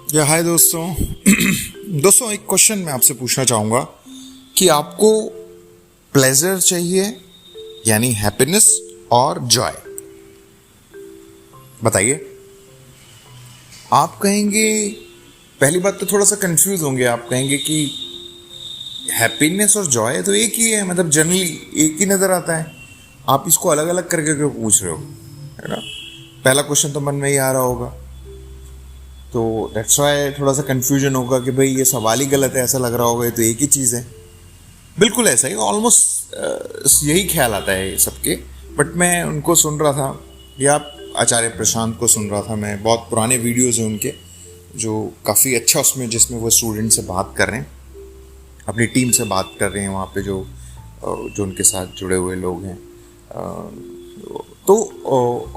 या हाय दोस्तों। दोस्तों, एक क्वेश्चन मैं आपसे पूछना चाहूँगा कि आपको प्लेजर चाहिए यानी हैप्पीनेस और जॉय। बताइए। आप कहेंगे, पहली बात तो थोड़ा सा कंफ्यूज होंगे, आप कहेंगे कि हैप्पीनेस और जॉय तो एक ही है, मतलब जनरली एक ही नज़र आता है, आप इसको अलग अलग करके क्यों पूछ रहे हो, है ना। पहला क्वेश्चन तो मन में ही आ रहा होगा, तो दैट्स वाई थोड़ा सा कन्फ्यूजन होगा कि भाई ये सवाल ही गलत है, ऐसा लग रहा होगा ये तो एक ही चीज़ है। बिल्कुल ऐसा ही, ऑलमोस्ट यही ख्याल आता है सबके। बट मैं उनको सुन रहा था, या आचार्य प्रशांत को सुन रहा था मैं, बहुत पुराने वीडियोज़ हैं उनके जो काफ़ी अच्छा उसमें, जिसमें वो स्टूडेंट से बात कर रहे हैं, अपनी टीम से बात कर रहे हैं, वहाँ पे जो जो उनके साथ जुड़े हुए लोग हैं। तो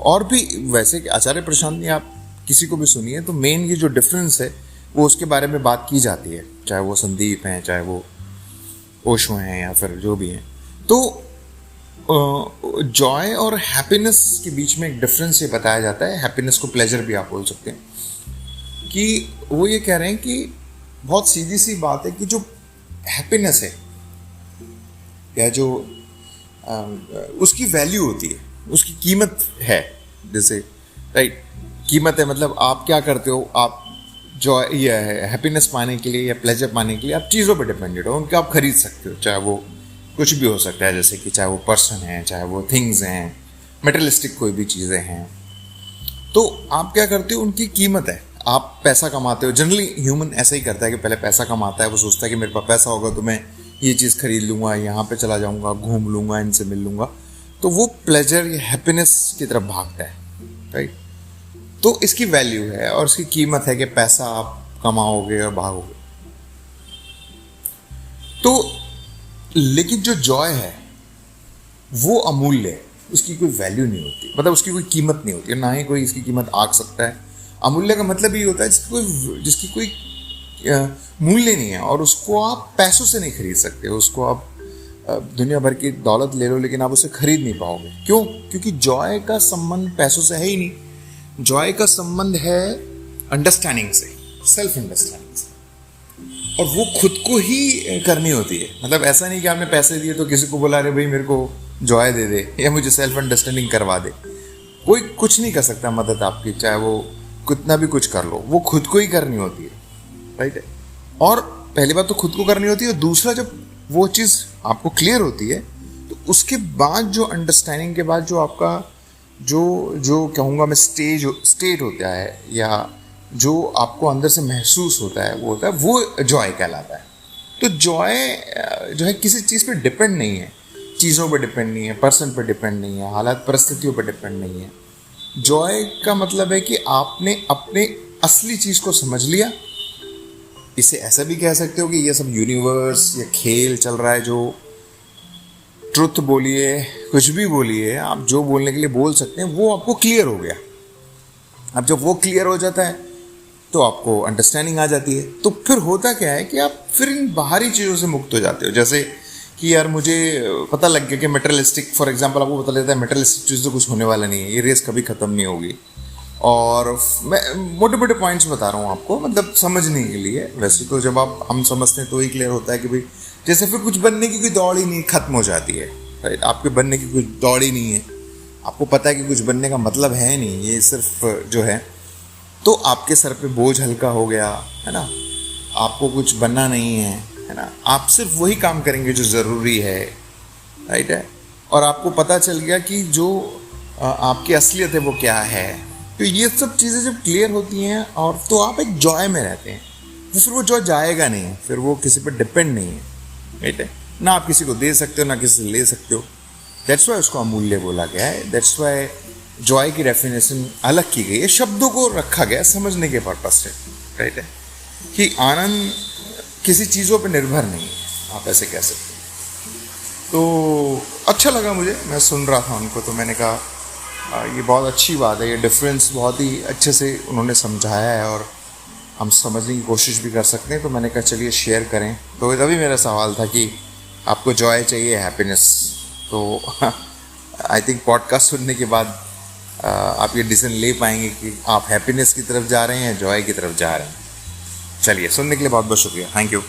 और भी वैसे आचार्य प्रशांत ने, आप किसी को भी सुनिए तो मेन ये जो डिफरेंस है वो उसके बारे में बात की जाती है, चाहे वो संदीप हैं, चाहे वो ओशो हैं, या फिर जो भी हैं। तो जॉय और हैप्पीनेस के बीच में एक डिफरेंस ये बताया जाता है, हैप्पीनेस को प्लेजर भी आप बोल सकते हैं, कि वो ये कह रहे हैं कि बहुत सीधी सी बात है कि जो हैप्पीनेस है या जो उसकी वैल्यू होती है, उसकी कीमत है। जैसे राइट, कीमत है मतलब आप क्या करते हो, आप जॉय या हैप्पीनेस पाने के लिए या प्लेजर पाने के लिए आप चीज़ों पर डिपेंडेड हो, उनके आप खरीद सकते हो, चाहे वो कुछ भी हो सकता है, जैसे कि चाहे वो पर्सन है, चाहे वो थिंग्स हैं, मटेरियलिस्टिक कोई भी चीज़ें हैं। तो आप क्या करते हो, उनकी कीमत है। आप पैसा कमाते हो, जनरली ह्यूमन ऐसा ही करता है कि पहले पैसा कमाता है, वो सोचता है कि मेरे पास पैसा होगा तो मैं ये चीज़ खरीद लूँगा, यहाँ पे चला जाऊँगा, घूम लूँगा, इनसे मिल लूँगा, तो वो प्लेजर या हैप्पीनेस की तरफ भागता है, राइट। तो इसकी वैल्यू है और इसकी कीमत है कि पैसा आप कमाओगे और भागोगे। तो लेकिन जो जॉय है वो अमूल्य है, उसकी कोई वैल्यू नहीं होती, मतलब उसकी कोई कीमत नहीं होती, ना ही कोई इसकी कीमत आंक सकता है। अमूल्य का मतलब ये होता है जिसकी कोई मूल्य नहीं है, और उसको आप पैसों से नहीं खरीद सकते। उसको आप दुनिया भर की दौलत ले लो, लेकिन आप उसे खरीद नहीं पाओगे। क्यों? क्योंकि जॉय का संबंध पैसों से है ही नहीं। जॉय का संबंध है अंडरस्टैंडिंग से, सेल्फ अंडरस्टैंडिंग से, और वो खुद को ही करनी होती है। मतलब ऐसा नहीं कि आपने पैसे दिए तो किसी को बोला अरे भाई मेरे को जॉय दे दे या मुझे सेल्फ अंडरस्टैंडिंग करवा दे। कोई कुछ नहीं कर सकता मदद आपकी, चाहे वो कितना भी कुछ कर लो, वो खुद को ही करनी होती है, राइट है। और पहली बात तो खुद को करनी होती है, और दूसरा जब वो चीज़ आपको क्लियर होती है तो उसके बाद जो अंडरस्टैंडिंग के बाद जो आपका जो कहूँगा मैं स्टेट होता है, या जो आपको अंदर से महसूस होता है, वो जॉय कहलाता है। तो जॉय जो है किसी चीज़ पे डिपेंड नहीं है, चीज़ों पे डिपेंड नहीं है, पर्सन पे डिपेंड नहीं है, हालात परिस्थितियों पे डिपेंड नहीं है। जॉय का मतलब है कि आपने अपने असली चीज़ को समझ लिया। इसे ऐसा भी कह सकते हो कि ये सब यूनिवर्स या खेल चल रहा है, जो ट्रुथ बोलिए, कुछ भी बोलिए, आप जो बोलने के लिए बोल सकते हैं, वो आपको क्लियर हो गया। अब जब वो क्लियर हो जाता है तो आपको अंडरस्टैंडिंग आ जाती है। तो फिर होता क्या है कि आप फिर इन बाहरी चीज़ों से मुक्त हो जाते हो। जैसे कि यार मुझे पता लग गया कि मेटेरियलिस्टिक, फॉर एग्जांपल आपको पता लगता है मेटेरियलिस्टिक चीज़ तो कुछ होने वाला नहीं है, ये रेस कभी ख़त्म नहीं होगी। और मैं मोटे मोटे पॉइंट्स बता रहा हूँ आपको, मतलब समझने के लिए। वैसे तो जब हम समझते हैं तो ही क्लियर होता है कि भाई जैसे फिर कुछ बनने की कोई दौड़ ही नहीं, खत्म हो जाती है, राइट। आपके बनने की कोई दौड़ ही नहीं है, आपको पता है कि कुछ बनने का मतलब है नहीं, ये सिर्फ जो है, तो आपके सर पे बोझ हल्का हो गया, है ना। आपको कुछ बनना नहीं है ना, आप सिर्फ वही काम करेंगे जो ज़रूरी है, राइट है। और आपको पता चल गया कि जो आपकी असलियत है वो क्या है। तो ये सब चीज़ें जब क्लियर होती हैं, और तो आप एक जॉय में रहते हैं, तो फिर वो जॉय जाएगा नहीं, फिर वो किसी पर डिपेंड नहीं है, राइट है ना। आप किसी को दे सकते हो ना किसी से ले सकते हो। दैट्स वाई उसको अमूल्य बोला गया है। दैट्स वाई जॉय की डेफिनेशन अलग की गई है, शब्दों को रखा गया समझने के पर्पज से, राइट है, कि आनंद किसी चीज़ों पर निर्भर नहीं है, आप ऐसे कह सकते हैं। तो अच्छा लगा मुझे, मैं सुन रहा था उनको, तो मैंने कहा ये बहुत अच्छी बात है, ये डिफरेंस बहुत ही अच्छे से उन्होंने समझाया है, और हम समझने की कोशिश भी कर सकते हैं। तो मैंने कहा चलिए शेयर करें। तो तभी मेरा सवाल था कि आपको जॉय चाहिए हैप्पीनेस। तो आई थिंक पॉडकास्ट सुनने के बाद आप ये डिसीजन ले पाएंगे कि आप हैप्पीनेस की तरफ जा रहे हैं या जॉय की तरफ जा रहे हैं। चलिए, सुनने के लिए बहुत बहुत शुक्रिया, थैंक यू।